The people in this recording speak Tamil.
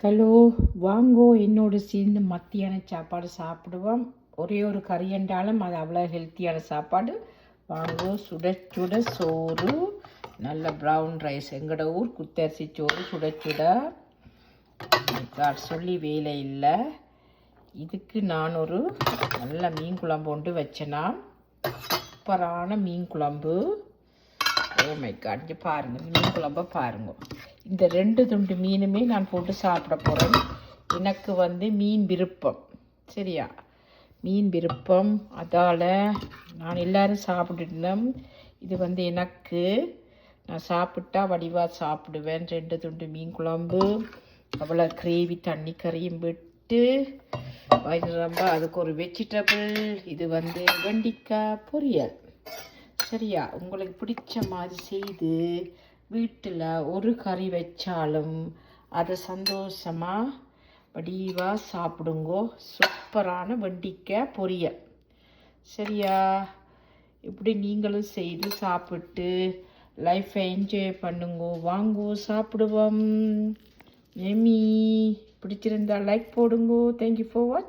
ஹலோ, வாங்கோ என்னோட சேர்ந்து மத்தியான சாப்பாடு சாப்பிடுவோம். ஒரே ஒரு கறி என்றாலும் அது அவ்வளோ ஹெல்த்தியான சாப்பாடு. வாங்கோ, சுட சுட சோறு, நல்ல ப்ரௌன் ரைஸ், எங்களோட ஊர் குத்தரிசி சோறு சுட சுட. சொல்லி வேலை இல்லை. இதுக்கு நான் ஒரு நல்ல மீன் குழம்பு ஒன்று வச்சேன்னா, சூப்பரான மீன் குழம்பு. மை காட், இங்கே பாருங்கள், மீன் குழம்பை பாருங்கள். இந்த 2 துண்டு மீனுமே நான் போட்டு சாப்பிட போகிறேன். எனக்கு மீன் விருப்பம், சரியா? மீன் விருப்பம், அதால் நான் எல்லோரும் சாப்பிட்டுட்டேன். இது எனக்கு, நான் சாப்பிட்டா வடிவாக சாப்பிடுவேன். 2 துண்டு மீன் குழம்பு, அவ்வளோ கிரேவி, தண்ணி கறியும் விட்டு ரொம்ப. அதுக்கு ஒரு வெஜிடபிள், இது வெண்டைக்காய் பொரியல். சரியா? உங்களுக்கு பிடிச்ச மாதிரி செய்து வீட்டில் ஒரு கறி வச்சாலும் அதை சந்தோஷமாக வடிவாக சாப்பிடுங்கோ. சூப்பரான வெண்டைக்காய் பொரியல். சரியா? இப்படி நீங்களும் செய்து சாப்பிட்டு லைஃப்பை என்ஜாய் பண்ணுங்கோ. வாங்கோ, சாப்பிடுவோம். பிடிச்சிருந்தா லைக் போடுங்கோ. தேங்க்யூ ஃபார் வாட்சிங்.